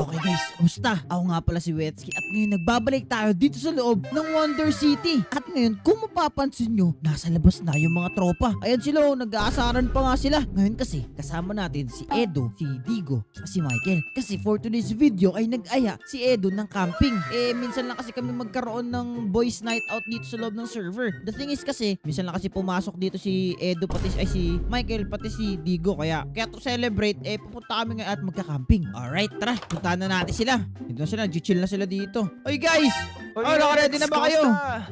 Okay guys, musta? Ako nga pala si Wetsky at ngayon nagbabalik tayo dito sa loob ng Wonder City. At ngayon, kung mapapansin nyo, nasa labas na yung mga tropa. Ayan sila, nag-aasaran pa nga sila. Ngayon kasi, kasama natin si Edo, si Digo, at si Michael. Kasi for today's video ay nag-aya si Edo ng camping. Minsan lang kasi kami magkaroon ng boys night out dito sa loob ng server. The thing is kasi, minsan lang kasi pumasok dito si Edo, pati si Michael, pati si Digo. Kaya to celebrate, pupunta kami ngayon at magka-camping. Alright, tara, puntahan na natin sila. Dito na sila, chill na sila dito. Oy guys! Naka-ready na ba kayo?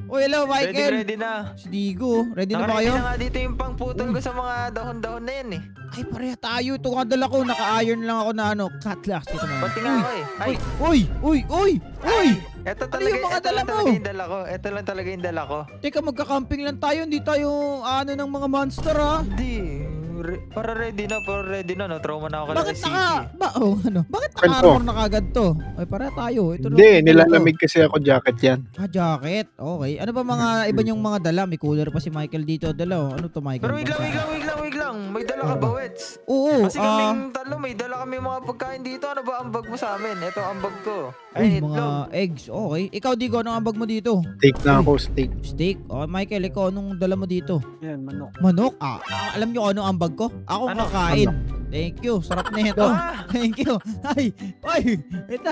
Oy, hello Michael! Ready na. Si Digo, ready na ba kayo? Naka-ready na nga dito yung pangputol ko sa mga dahon-dahon na yan eh. Ay, pareha tayo. Ito nga dala ko. Naka-iron lang ako na cutlass. Dito mo. Pati nga ako eh. Ay! Uy! Ito Ano yung mga dala mo? Ito lang talaga yung dala ko. Teka, magka-camping lang tayo. Hindi tayo ng mga monster ha. Hindi. Para ready na. No? Trauma na ako kala Bakit City. Bakit naka-armor na kagad to? Ay, pareha tayo. Ito Hindi, nilalamig kasi ako jacket yan. Jacket. Okay. Ano ba mga iba yung mga dala? May cooler pa si Michael dito. Dala. Ano to, Michael? Pero wait lang. May dala ka ba, Wets? Oo. Kasi kaming talo, may dala kami mga pagkain dito. Ano ba ang bag mo sa amin? Ito ang bag ko. Uy, Ay, mga eggs. Okay. Ikaw, Digo, anong ambag mo dito? Steak na ako, steak. Steak. Okay, Michael, ikaw, anong dala mo dito? Yan, manok. Manok? Alam nyo anong ambag ko? Ako Ano? kakain. Thank you. Sarap na ito. Ah! Thank you. Ay! Ito.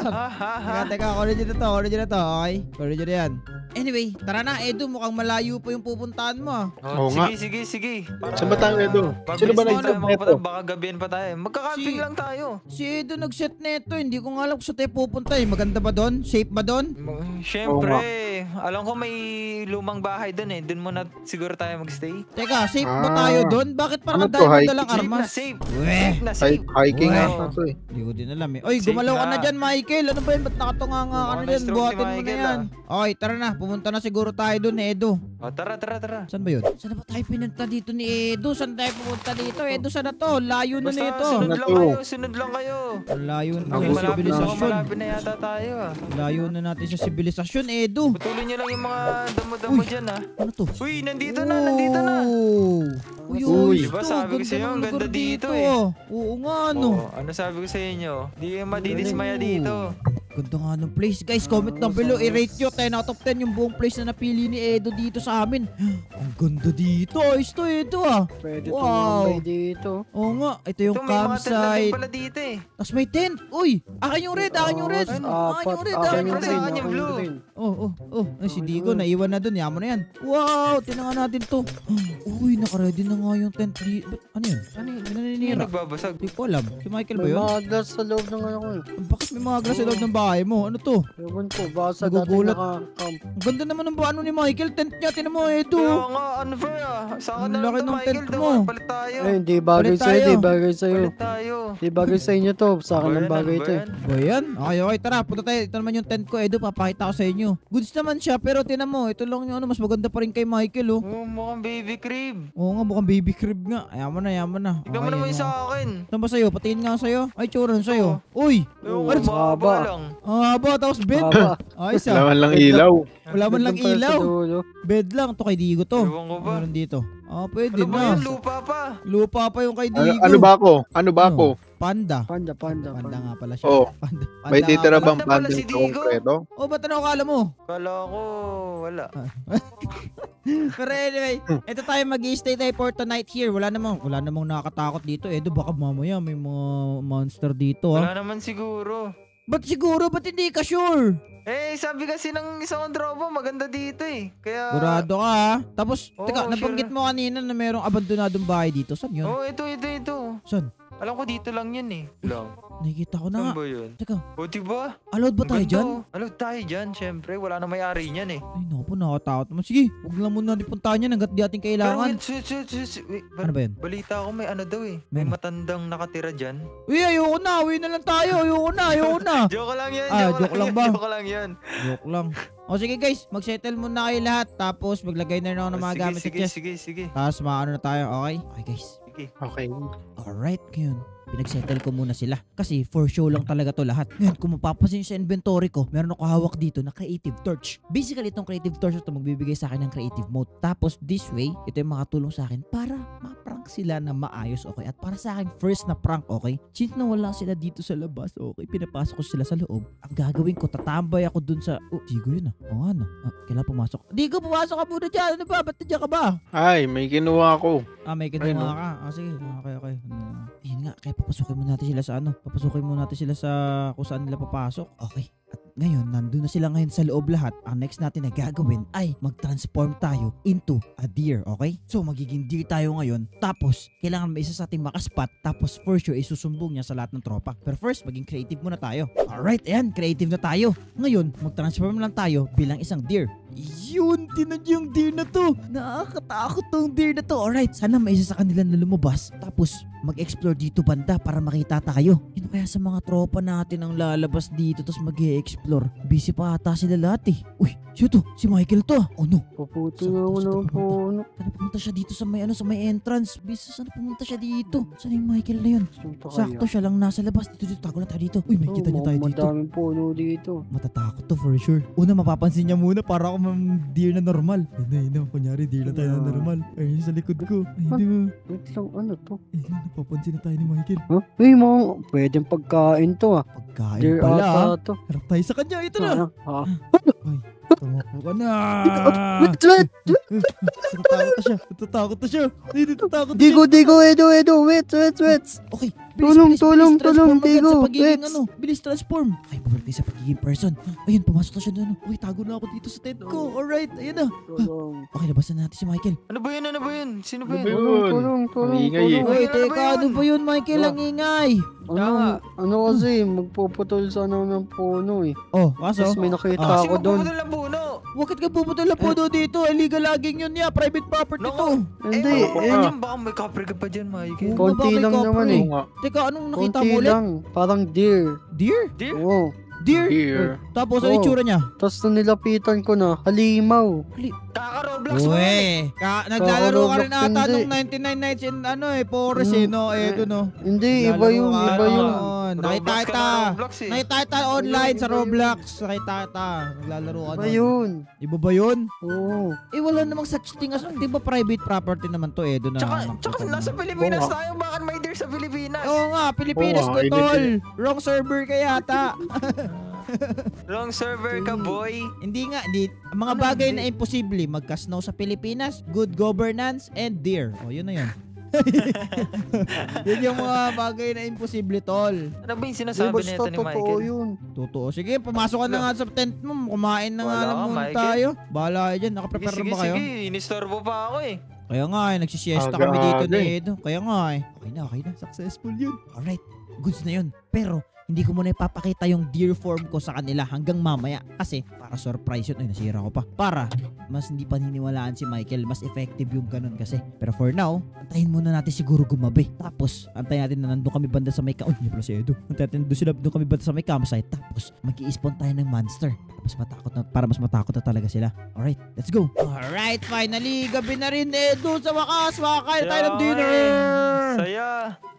Teka. Origin na to. Okay? Origin na yan. Anyway, tara na, Edo. Mukhang malayo pa yung pupuntahan mo ah. Oo nga. Sige. Saan ba tayo, Edo? Sino ba nag-set neto? Baka gabihan pa tayo. Magka-camping lang tayo. Si Edo nag-set neto. Hindi ko nga alam kung saan tayo pupunta eh. Maganda ba doon? Safe ba doon? Siyempre, alam ko may lumang bahay doon eh. Doon muna siguro tayo magstay. Teka, safe ba tayo doon? Bakit parang Ano to, dahil mo hiking? dalang armas? Safe Weh! na safe. Hiking Uy. ata to eh. Hindi ko din alam eh. Oy, Safe gumalaw ka na. na dyan, Michael. Ano ba yan? Ba't nakatunga ka na dyan? na-stroke Buhatin si mo na Michael, yan. Okay, tara na. Pumunta na siguro tayo doon, Edo. Tara. Saan ba yun? Saan na ba tayo pinunta dito ni Edo? Saan tayo pumunta dito? Edo, saan na to? Layo na Basta nito. sunod lang kayo. Layo na Ako, sa malapit sibilisasyon. Malapit na yata tayo ah. Layo na natin sa sibilisasyon, Edo. Putulin nyo lang yung mga damo-damo Uy. dyan ah. Ano to? Uy, nandito na. Uy, Diba sabi ko sa'yo, ang ganda dito eh. Oo nga, no. Ano sabi ko sa inyo? Di kayo madidismaya dito. Ganda nga ng place. Guys, comment down below. I-rate nyo 10 out of 10 yung buong place na napili ni Edo dito sa amin. Ang ganda dito. Ayos to, Edo ah. Pwede Wow. tumambay dito. Oo nga. Ito yung Ito, may mga tent na din campsite. pala dito eh. Tapos may tent. Uy, akin yung red. Akin yung red. Akin yung red. Akin yung Siyempre, red. akin yung blue. Ay, si Digo, naiwan na dun. Yaman na yan. Wow, tinangan natin to. Uy, naka-ready na nga yung tent. Ano yun? Ano yun? Yung Naninira. nagbabasag. Hindi ko alam. Si Michael ba May yun? mga glass sa loob ng ano ko eh. Bakit may mga glass sa loob ng bahay mo? Ano to? Ewan ko, baka sa dating Nagugulat. naka-camp. Ang ganda naman ng ano ni Michael. Tent niya. Tinan mo, Kaya Edo. nga, unfair ah. Saan ka Ang na laki lang to, ng Michael? tent Daw, mo. Palit tayo. Eh, hindi bagay Palit sa'yo, tayo. di bagay sa'yo. Palit tayo. Di bagay sa inyo to, sa akin lang bagay ito eh. Ba yan? Okay, tara. Punta tayo. Ito naman yung tent ko, Edo. Papakita ko sa inyo. Goods naman siya, pero tinan mo. Ito lang yung mas maganda pa rin kay Michael, oh. Oh, mukhang baby crib. Oo nga, mukhang baby crib nga. Yaman na. Tignan mo naman yung sa akin. Saan ba sa'yo? Patingin nga sa'yo. Ay, tsura sa'yo. Uy! Oo, Ano mahaba. lang. Haba, tapos bed. Haba. Ayos Wala ah. man lang ilaw. Wala man lang Doon pala sa ilaw. dulo. Bed lang. To kay Digo to. Ewan ko ba? Meron dito. Pwede Ano ba na. yun? Lupa pa. Lupa pa yung kay Digo. Ano ba ako? Ano ba ako? Panda. Panda. Panda nga pala siya. Oh. Panda May nga titira pala. bang Panda pala pandang si sa Digo. konkreto? Oh, ba't ano akala mo? Kala ko, wala. Pero anyway, ito tayo mag-i-stay tayo for tonight here. Wala namang nakakatakot dito. Edo, baka mamaya may mga monster dito ah. Wala naman siguro. Ba't siguro? Ba't hindi ka sure? Eh, sabi kasi ng isang tropa, maganda dito eh. Kaya... Sigurado ka ha? Tapos, Oo, teka, nabanggit sure. mo kanina na merong abandonadong bahay dito. Saan yun? Oh, ito. Saan? Alam ko dito lang yun eh. Lang. Nakikita ko na Saan nga. ba yun? Teka, O, diba? allowed ba Ang tayo ganda, dyan? oh. Allowed tayo dyan, syempre. Wala na may-ari niyan eh. Ay, naku, nakatakot naman. Sige, huwag lang muna natin puntahan yan hanggat di ating Pero kailangan. wait, wait, Ano ba yun? balita ko may ano daw eh. May Ano? matandang nakatira dyan. Uy, ayoko na. Uwi na lang tayo. Ayoko na. Joke lang yan, Joke lang ba? Joke lang yan. Joke lang. O sige guys, mag-settle muna kayo lahat. Tapos maglagay na rin ako ng mga gamit sa chest. Sige. Tapos maano na tayo, okay? Okay guys. Sige. Okay. Alright, ngayon. pinagsettle ko muna sila. Kasi for show lang talaga to lahat. Ngayon, kung mapapansin sa inventory ko, meron ako hawak dito na creative torch. Basically, itong creative torch ito magbibigay sa akin ng creative mode. Tapos this way, ito yung makatulong sa akin para ma-prank sila na maayos, okay? At para sa akin, first na prank, okay? Since nawala sila dito sa labas, okay? Pinapasok ko sila sa loob. Ang gagawin ko, tatambay ako dun sa... Oh, Digo yun ah. Oo nga no. Kailangan pumasok. Digo, pumasok ka muna dyan. Ano ba? Ba't nandiyan ka ba? Ay, may kinuha ako. May Ayun, kinuha no? ka. Sige. Okay. Ayun nga, kaya papasukin muna natin sila sa ano. Papasukin muna natin sila sa kung saan nila papasok. Okay. At ngayon, nandun na sila ngayon sa loob lahat. Ang next natin na gagawin ay mag-transform tayo into a deer, okay? So, magiging deer tayo ngayon. Tapos, kailangan may isa sa ating makaspat. Tapos, for sure, isusumbong niya sa lahat ng tropa. Pero first, maging creative muna tayo. Alright, ayan, creative na tayo. Ngayon, mag-transform lang tayo bilang isang deer. Yun, tinan niyo yung deer na to. Nakakatakot tong deer na to. Alright, sana may isa sa kanila na lumabas. Tapos, mag-explore dito banda para makita tayo. Yun kaya sa mga tropa natin ang lalabas dito tapos mag-explore. Busy pa ata sila lahat eh. Uy, siya to, si Michael to. Oh no. Paputo na ako ng puno. Sana pumunta siya dito sa may sa may entrance. Bisa sana pumunta siya dito. Sana yung Michael na yun. Sakto siya lang nasa labas. Dito, tago na tayo dito. Uy, may kita niya tayo dito. Madaming puno dito. Matatakot to for sure. Una, mapapansin niya muna para ako deer na normal. Yun na. Kunyari, deer na tayo na normal. Ayun sa likod ko. Ay, hindi mo. Wait lang, ano to? Ayun, napapansin na tayo ni Michael. Huh? Uy, mga pwedeng pagkain to ah. Pagkain Deer pala. ata to. Harap tayo sa kanya. Ito na. Ah. Tumakbo ka na. Wait! Natatakot na siya. Ay, natatakot na siya. Digo, Edo, wait. Okay. Tulong, transform Digo, agad sa pagiging wait. Bilis transform. Ay, bumalik tayo sa pagiging person. Ayun, pumasok na siya doon. Uy, tago na ako dito sa tent ko. Alright, ayun na. Tulong. Okay, labasan natin si Michael. Ano ba yun? Sino ba Ano ba yun? yun? Ang ingay eh. Uy, Ano ba teka, yun? ano ba yun, Michael? Ang ingay. Ano kasi, magpuputol sana ng puno eh. Oh, kaso? Tapos may nakita Kasi ako doon. magpuputol ng puno. Bakit ka puputol na puno dito? Illegal logging yun niya. Private property Naku. to. Hindi, Yan, baka may kapre ka pa dyan, Michael. Oo. konti Bakit lang ka, naman pre? eh. Oo nga. Teka, anong nakita Konti mo ulit? lang, parang deer. Deer? Deer? Oo. Deer? Deer. Tapos, ano Oo. itsura niya? Tapos nung nilapitan ko na, halimaw. Kaka-Roblox mo yan. Uwe, naglalaro ka rin Roblox, ata hindi. nung 99 nights in forest no? Doon no? Hindi, iba yun. Nakita Roblox ka kita. na, Roblox eh. Nakita kita online sa Iba yun. Roblox. Nakita kita. Naglalaro ka Iba nun. yun. Iba ba yun? Oo. Wala namang such thing as, di ba private property naman to doon na. Tsaka nasa Pilipinas tayo. Bakit may deer sa Pilipinas? Oo nga, Pilipinas Oo to nga, tol. Wrong server ka yata. Wrong server ka, boy. Hindi nga, ang mga Ano bagay hindi? na imposible, magka-snow sa Pilipinas, good governance, and deer. Yun na yun. Yun yung mga bagay na imposible, tol. Ano ba yung Di sinasabi basta nito ni totoo Michael? yun. Totoo. Sige, pumasok ka na nga sa tent mo. Kumain na nga Wala lang ka, muna Michael. tayo. Bahala kayo dyan. Nakaprepare Sige, ba kayo? inistorbo pa ako eh. Kaya nga nagsisiesta Aga-aga kami dito ni eh. Edo. Kaya nga Okay na. Successful yun. Alright. Goods na yun. Pero, hindi ko muna ipapakita yung deer form ko sa kanila hanggang mamaya. Kasi, para surprise yun. Ay, nasira ko pa. Para, mas hindi paniniwalaan si Michael. Mas effective yung ganun kasi. Pero for now, antayin muna natin siguro gumabi. Tapos, antayin natin na nandun kami banda sa may Uy, hindi pala si Edo. Antayin natin doon kami banda sa may campsite. Tapos, mag-i-spawn tayo ng monster. Para mas matakot na talaga sila. Alright, let's go. Alright, finally, gabi na rin, Edo. Sa wakas, makakain tayo ng dinner. Saya.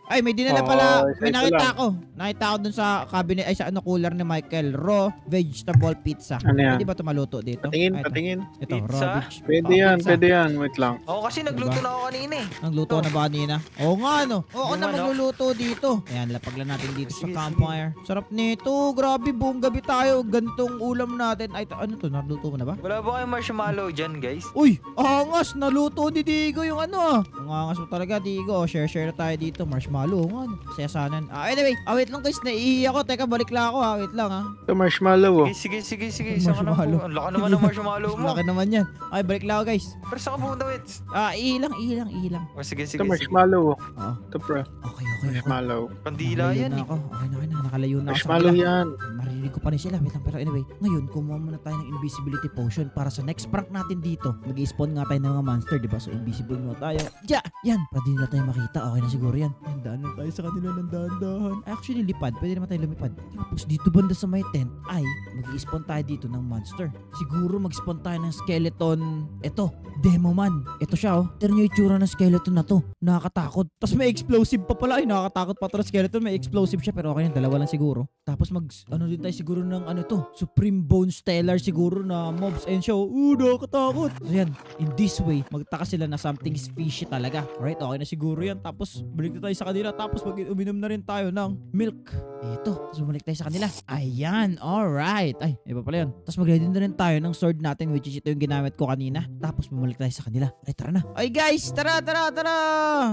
Ay, may dinala Oh, pala. isa May nakita ako. Nakita ako dun sa cabinet, sa cooler ni Michael. Raw vegetable pizza. Ano yan? Pwede ba tumaluto dito? Patingin. Ito, Pizza? raw Pwede yan, pwede yan. Wait lang. Ako kasi nagluto Diba? na ako kanina eh. Nagluto na ba kanina? Oo nga, no? Oo Yung na, ano? magluluto dito. Ayan, lapag lang natin dito sa Sige, campfire. Sarap nito. Grabe, buong gabi tayo. Ganitong ulam natin. Ay, ano to? Naluto mo na ba? Wala ba kayong marshmallow dyan, guys? Uy, angas. Naluto ni Digo yung ano. Ang angas mo talaga, Digo. Share na tayo dito. Marshmallow. Nga, no? Sayasanan. Anyway, wait lang guys. Naiiyak ako. Teka, balik lang ako. Wait lang ha. Ito marshmallow oh. Sige. Marshmallow. Saan ka na po? Ang laki naman ng marshmallow mo. Laki naman yan. Ay, balik lang ako guys. Pero saan ka pumunta, Wits? Ihilang. O sige. Ito marshmallow oh. Oo. Ito bro. Okay. Marshmallow. Pandila Nakalayo yan na eh. ako. Okay na. Nakalayo na ako. Marshmallow yan. Maririnig Feeling ko pa rin sila. Wait lang, pero anyway. Ngayon, kumuha muna tayo ng invisibility potion para sa next prank natin dito. Mag-i-spawn nga tayo ng mga monster, diba? So, invisible muna tayo. Ja! Yan! Para di nila tayo makita. Okay na siguro yan. Handaan na tayo sa kanila ng dahan-dahan. Actually, lipad. Pwede naman tayo lumipad. Tapos dito banda sa may tent ay mag-i-spawn tayo dito ng monster. Siguro mag-spawn tayo ng skeleton. Ito, Demoman. Ito siya, oh. Tignan nyo yung itsura ng skeleton na to. Nakakatakot. Tapos may explosive pa pala. Ay, nakakatakot pa to na skeleton. May explosive siya, pero okay na. Dalawa lang siguro. Tapos ano din tayo siguro ng ano to. Supreme Bone Stellar siguro na mobs. Ayun siya, oh. Nakakatakot. So yan, in this way, magtaka sila na something fishy talaga. Alright, okay na siguro yan. Tapos balik na tayo sa kanila. Tapos uminom na rin tayo ng milk. Ito. Tapos bumalik tayo sa kanila. Ayan, alright. Ay, iba pala yun. Tapos mag-ready na rin tayo ng sword natin, which is ito yung ginamit ko kanina. Tapos bumalik tayo sa kanila. Ay, tara na. Ay guys, tara.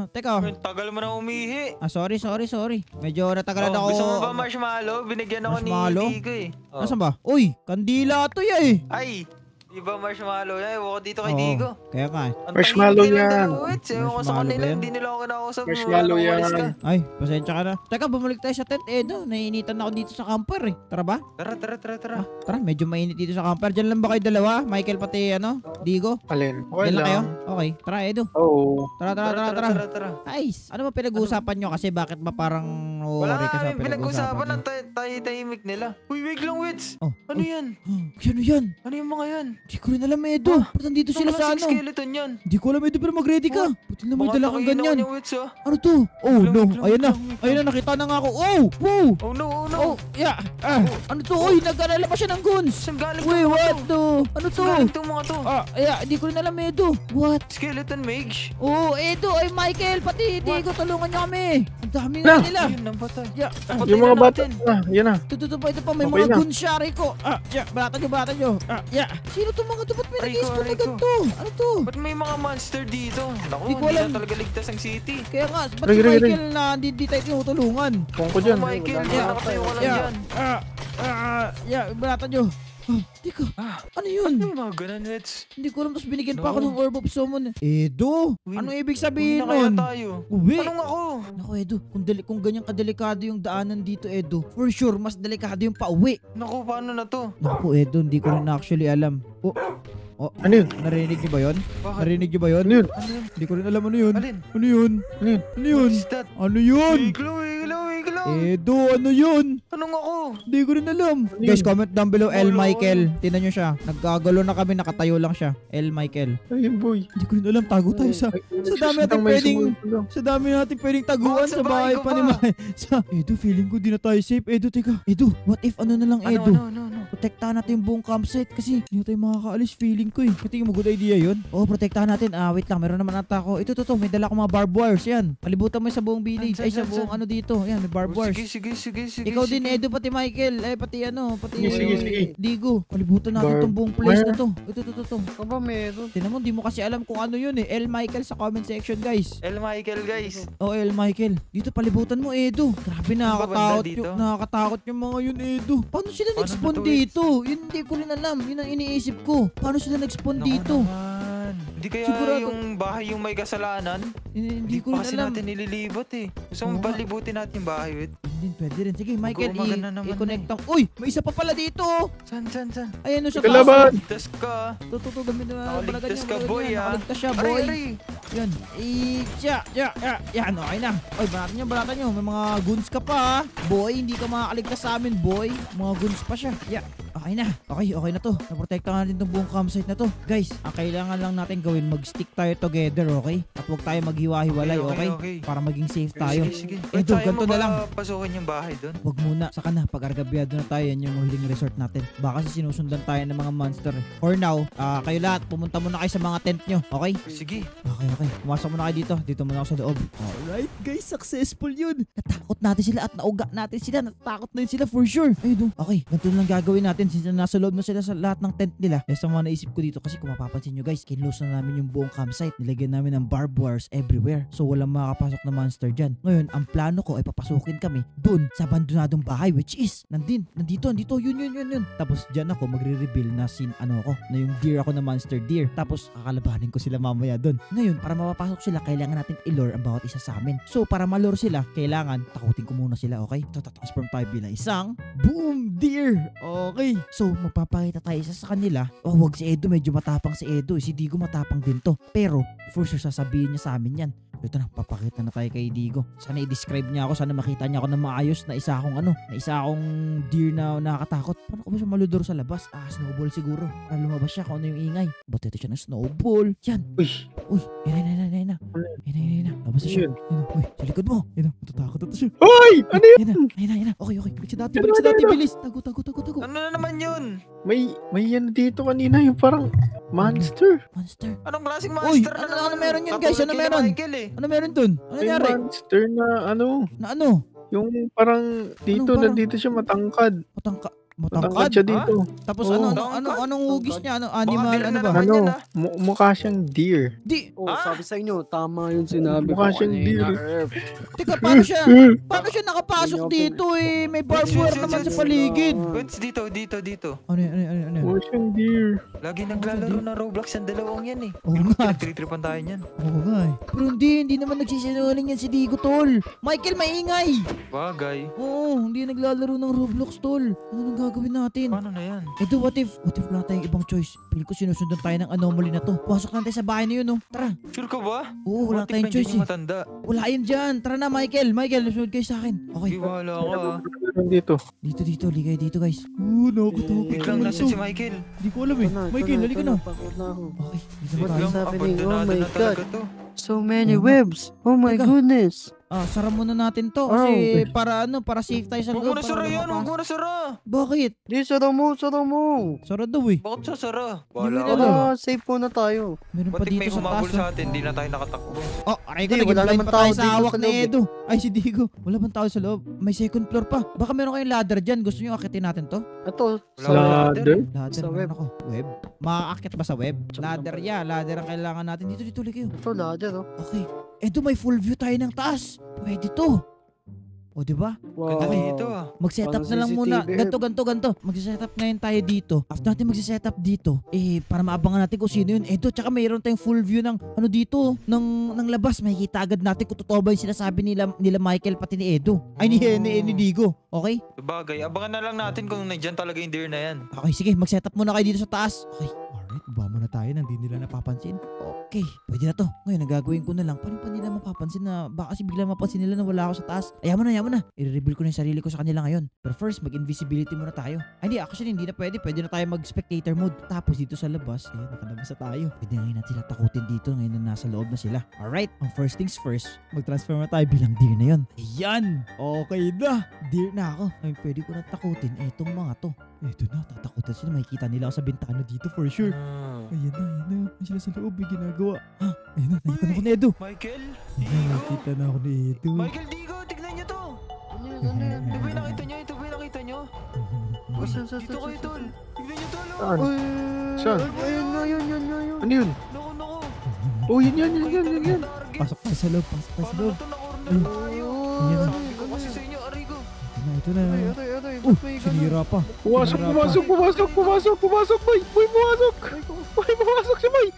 Teka. Ang tagal mo na umihi. Sorry. Medyo natagalan ako. Gusto mo ba marshmallow? Binigyan ako Marshmallow? ni Tigo eh. Oh. Nasaan ba? Uy, kandila to eh. Ay! Di ba marshmallow yan? Ewan ko dito kay Tigo. Kaya nga eh. Ang Marshmallow tahimik yan. nilang dalawits. Ewan ko sa Marshmallow kanila. ba yan? Hindi nila ako kinakausap. Marshmallow Wala, umalis yan. ka. Ay, pasensya ka na. Teka, bumalik tayo sa tent. Naiinitan ako dito sa camper eh. Tara ba? Tara. Tara, medyo mainit dito sa camper. Diyan lang ba kayo dalawa? Michael pati Digo? Alin? Okay Diyan lang kayo? lang. Okay, tara Edo. Oo. Tara. Ayos. Ano ba pinag-uusapan nyo? Kasi bakit ba parang Wala worry ka sa namin pinag-usapan nyo? ng tahimik nila. Uy, wait lang, Wits. Oh, Ano yan? Ano yan? Ano yung mga yan? Di ko rin alam Edo. Ba't nandito sila Anong sa klaseng skeleton yan? Di ko alam Edo, pero mag-ready ka. Buti na may Baka dala kang takihin ako ganyan. ni Wits, ah. Ano to? Oh Wait lang, no. wait lang, Ayun na. wait lang. Ayun na, nakita na nga ako. Oh! Wow! Oh no. Oh, yeah. Ano to? Uy, nag-alala pa siya ng guns. Saan galing Wait, tong mga what to? to? Ano to? Saan galing tong mga to? Di ko rin alam Edo. What? Skeleton mage? Oh, Edo, ay Michael, pati Digo, tulungan niyo kami. Ang dami Na. nga nila. Ayun, nampatay. Yeah. Napatay Yung na mga bata. natin. Yan na. Ito pa, may Okay mga na. guns siya, Rico. Balatan nyo. Sino to mga to? Ba't may Rico, nag-i-spawn na Rico. ganito? Ano to? Ba't may mga monster dito? Naku, Di ko hindi alam. na talaga ligtas ang city. Kaya nga, ba't Ray, si Ray, Michael na hindi tayo tinutulungan? Kung ko dyan. Oh, Michael, Wala na. nakatayo ka lang dyan. Balatan nyo. Teka, ano yun? Ano yung mga ganun, Wits? Hindi ko alam, tapos binigyan pa No. ako ng Orb of Summon. Edo, Uy, anong ibig Uwi sabihin na kaya nun? tayo. Uwi. Anong ako? Naku Edo, kung ganyan kadelikado yung daanan dito Edo, for sure mas delikado yung pauwi. Naku, paano na to? Naku Edo, hindi ko rin actually alam. Ano yun? Narinig niyo ba yun? Bakit? Narinig niyo ba yun? Ano yun? Ano yun? Hindi ko rin alam ano yun. Alin? Ano yun? Ano yun? Ano yun? What is that? Ano yun? Wiglo. Edo, ano yun? Anong ako? Hindi ko rin alam. Ano Guys, yun? comment down below L. Wala, Michael. Tinan nyo siya. Nagkagalo na kami, nakatayo lang siya. L. Michael. Ayun, boy. Hindi ko rin alam. Tago tayo sa dami natin sa dami natin pwedeng taguan Bakit sa sa bahay bahay ko pa ni ba? Mike. Edo, feeling ko di na tayo safe. Edo, teka. Edo, what if ano na lang Edo? Ano? Protektahan natin yung buong campsite kasi hindi na tayo makakaalis. Feeling ko eh. Tingin mo good idea yun? Oo, protektahan natin. Wait lang. Meron naman ata ako. Ito. May dala ko mga barbed wires. Yan. Palibutan mo sa buong village. Ay, sa buong ano dito. Yan, may barbed wires. Sige. Ikaw din, Edo, pati Michael. Pati Sige. Digo. Palibutan natin Barb tong buong place na wire. to. Ito. Aba, meron. Tinan mo, di mo kasi alam kung ano yun eh. L. Michael sa comment section, guys. El Michael, guys. Oh, L. Michael. Dito palibutan mo, Edo. Grabe, banda dito? nakakatakot yung mga yun, Edo. Paano sila Paano nag-spawn ba to, dito? Yun, hindi ko rin alam. Yun ang iniisip ko. Paano sila nag-spawn Naku dito? naman. Hindi kaya Sigurado. yung bahay yung may kasalanan? Hindi ko rin pa kasi alam. natin nililibot eh. Gusto mo Oo nga. balibutin natin yung bahay, Wit? Pwede rin. Sige, Michael, Mag-uumaga na naman i-connect ang... Uy, may isa pa pala dito. Saan? Ayan, no, sa Kalaban! Ligtas ka. Tututo, gamit na Nakaligtas ka, boy, Nakaligtas siya, boy. Aray. Yan. Yan, okay na. Oy, banatan nyo. May mga guns ka pa, ha? Boy, hindi ka makakaligtas sa amin, boy. Mga guns pa siya. Yeah. Okay na. Okay na to. Naprotektahan natin itong buong campsite na to. Guys, ang kailangan lang natin gawin, mag-stick tayo together, okay? At huwag tayo maghiwa-hiwalay, okay? Okay. Para maging safe tayo. Sige. Edo, Kaya ganito mo na lang. ba pasukin yung bahay doon? Wag muna. Saka na, pag-argabyado na tayo, yan yung huling resort natin. Baka kasi sinusundan tayo ng mga monster. For now, kayo lahat, pumunta muna kayo sa mga tent nyo, okay? Sige. Okay. Pumasok muna kayo dito. Dito muna ako sa loob. Alright, guys. Successful yun. Natakot natin sila at nauga natin sila. Natatakot na yun sila for sure. Ayun, okay. Ganito lang gagawin natin since nasa loob na sila sa lahat ng tent nila. Yes, ang mga naisip ko dito kasi kung mapapansin nyo guys, kinlose na namin yung buong campsite. Nilagyan namin ng barbed wires everywhere. So, walang makakapasok na monster dyan. Ngayon, ang plano ko ay papasukin kami doon sa abandonadong bahay, which is nandito, yun. Tapos dyan ako magre-reveal na na yung deer ako na monster deer. Tapos kakalabanin ko sila mamaya doon. Ngayon, para mapapasok sila, kailangan natin i-lure ang bawat isa sa amin. So, para ma-lure sila, kailangan takutin ko muna sila, okay? Transform tayo bilang isang boom deer. Okay. So, magpapakita tayo isa sa kanila. Oh, wag si Edo, medyo matapang si Edo. Si Digo matapang din to. Pero, for sure, sasabihin niya sa amin yan. Ito na, papakita na tayo kay Digo. Sana i-describe niya ako, sana makita niya ako na maayos na isa akong deer na nakakatakot. Paano ko ba siya maludor sa labas? Snowball siguro. Para lumabas siya kung ano yung ingay. Ba't ito siya ng snowball? Yan. Uy. Yan na. Labas na siya. Uy, sa likod mo. Yan na, matatakot ito siya. Hoy! Ano yun? Yan na. Okay. Balik sa dati, bilis. Tago. Ano na naman yun? May yan dito kanina yung parang monster. Monster. Anong klaseng Uy, monster ano meron yun, guys? Ano Katulad kay meron? Michael eh. Ano meron dun? Ano May nangyari? monster na Na ano? yung parang dito, parang? nandito siya matangkad. Matangkad Matangkad siya dito. Tapos Oo. anong hugis niya? Ano, Baka animal, deer ano na ba? naman. Ano, yan, mukha siyang deer. Di, Oh, sabi sa inyo, tama yung sinabi Mukha ko siyang kanina, deer. Herb. teka, paano siya nakapasok dito eh? May barbed wire naman sa paligid. Wait, dito. Ano? Mukha siyang deer. Lagi naglalaro ng Roblox ang dalawang yan eh. Oo nga. Nagtritripan tayo niyan. Oo nga eh. Pero hindi naman nagsisinungaling yan si Digo, tol. Michael, maingay. Bagay. Oo, hindi naglalaro ng Roblox, tol. Ano nang gagawin natin? Paano na yan? Edo, what if wala tayong ibang choice? Pili ko sinusundan tayo ng anomaly na to. Pasok lang tayo sa bahay na yun, oh. Tara. Sure ka ba? Oo, wala What if tayong nandiyan choice yung eh. matanda? Wala yun dyan. Tara na, Michael, sunod kayo sa akin. Okay. Di wala ka ah. Dito. Dito, ligay dito, guys. Nakakatakot. Wait lang, nasan si Michael? Hindi ko alam eh. Michael, halika na. Pakot na ako. Okay, dito Wait tayo. lang, What's happening? Oh abandonado my na talaga God. to. So many Teka. webs. Oh my Teka. goodness. Sara muna natin to. Oh. Kasi para safe tayo sa Huwag loob. mo na sara yan, huwag mo na sara. Bakit? Di, sara mo. Sara daw eh. Bakit sasara? Hindi Wala mo ka. alam. Safe muna tayo. Meron pa What if dito may sa taas. humabol oh. sa atin, di na tayo nakatakbo. Oh, aray ko, Hindi, naging wala blind naman pa tayo tao sa dito hawak sa ni loob eh. Edo. Ay, si Digo. Wala bang tao sa loob? May second floor pa. Baka meron kayong ladder dyan. Gusto nyo akitin natin to? Ito, Wala Sa ladder. Ladder, Sa web. Ako. Web? Makakakit ba sa web? Tsaka Ladder, ladder ang kailangan natin. Dito, ulit kayo. ito ladder, oh. Okay. Edo, may full view tayo ng taas. Pwede to. O, diba? Ganda Wow. dito ah. Mag-setup Parang na lang muna. CCTV. Ganto. Mag-setup ngayon tayo dito. After natin mag-setup dito, para maabangan natin kung sino yun. Edo, tsaka mayroon tayong full view ng dito, ng labas. Makikita agad natin kung totoo ba yung sinasabi nila Michael pati ni Edo. Ay, ni Digo. Okay? Sabagay, abangan na lang natin kung nandyan talaga yung deer na yan. Okay, sige. Mag-setup muna kayo dito sa taas. Okay. Alright, baba muna tayo nang di nila napapansin. Okay, pwede na to. Ngayon, nagagawin ko na lang. Paano pa nila mapapansin na baka kasi bigla mapansin nila na wala ako sa taas? Ayaw mo na. I-reveal ko na yung sarili ko sa kanila ngayon. Pero first, mag-invisibility muna tayo. Ay, hindi. Actually, hindi na pwede. Pwede na tayo mag-spectator mode. Tapos dito sa labas, nakalabas na tayo. Pwede na ngayon natin sila takutin dito ngayon na nasa loob na sila. Alright, ang first things first, mag-transform na tayo bilang deer na yon. Ayan! Okay na! Deer na ako. Ngayon, pwede ko na takutin etong mga to. Ito na, tatakutan sila. Makikita nila ako sa bintana dito for sure. Ayan na. Ay sila sa loob, may ginagawa. Ayun na, nakita na ako ni Edo. Michael? Ayun na, nakita na ako ni Edo. Michael, Digo, tignan nyo to. Ano yun? Ito ba yung nakita nyo? Saan? Dito kayo, tol. Tignan nyo, tol. Saan? Uy, Saan? ayun na, yun. Ano yun? Naku. Oh, yun. Pasok tayo sa loob, Paano na to? Nakorner tayo. Ayan. Sabi ko kasi sa inyo, Arigo. Ito na. Aray, Oh, ba't may sinira pa. Pumasok. Boy, pumasok si Boy.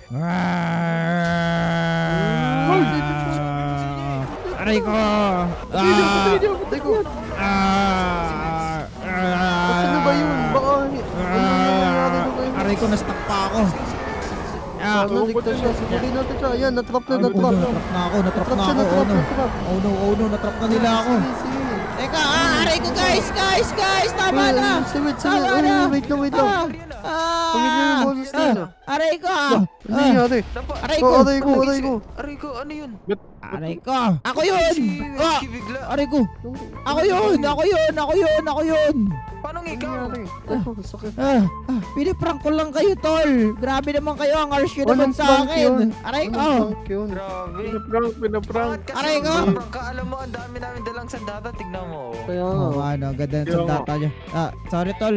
Aray ko! Patay ko. Saan na ba yun? Baka, ano nangyayari na kayo? Aray ko, na-stuck pa ako. Naligtas siya. Sigulin natin siya. Ayan, natrap na. Natrap na ako. Natrap siya, natrap. Oh no, natrap na nila ako. Sige. Teka, aray ko guys, tama na. Sige. Tama na. Wait lang. Pamilya yung boses na yun. Aray ko. Ano nangyari? Aray Oh, ko. aray ko. Ano yun? Aray ko. Ako yun. Si Ah, Whiskey bigla. aray ko. Ako yun. Paano Ano ikaw? nangyari? Sakit. Piniprank ko lang kayo, tol. Grabe naman kayo. Ang harsh yun naman Anong sa prank yun? akin. Aray ko. Anong prank yun? Grabe. Pinaprank. Bakit kasi Aray ko. prank ka? Alam mo, ang dami namin dalang sandata. Tignan mo. Kaya Oo, nga. ganda ng data niya. Sorry tol,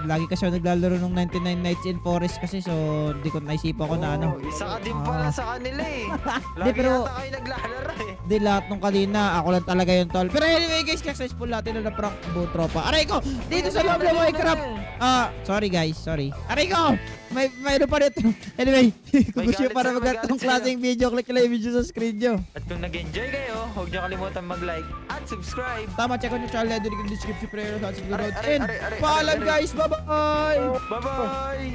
lagi kasi ako naglalaro ng 99 Nights in Forest kasi so hindi ko naisipan ko na ano. Isa ka din pala sa kanila eh. Di, Lagi pero- yata kayo naglalaro eh. Di lahat nung kanina, ako lang talaga yung tol. Pero anyway guys, successful natin na prank buong tropa. Aray ko! Dito sa loob ng Minecraft! Sorry guys, sorry. Aray ko! Mayroon pa rito. Anyway, kung gusto nyo para galit magandang sila. klaseng video, click lang yung video sa screen nyo. At kung nag-enjoy kayo, huwag niyo kalimutan mag-like at subscribe. Tama, check out yung channel, link in the description prayer sa Aray, sigurod. aray, And aray, aray, paalam aray. guys, bye-bye! Bye-bye!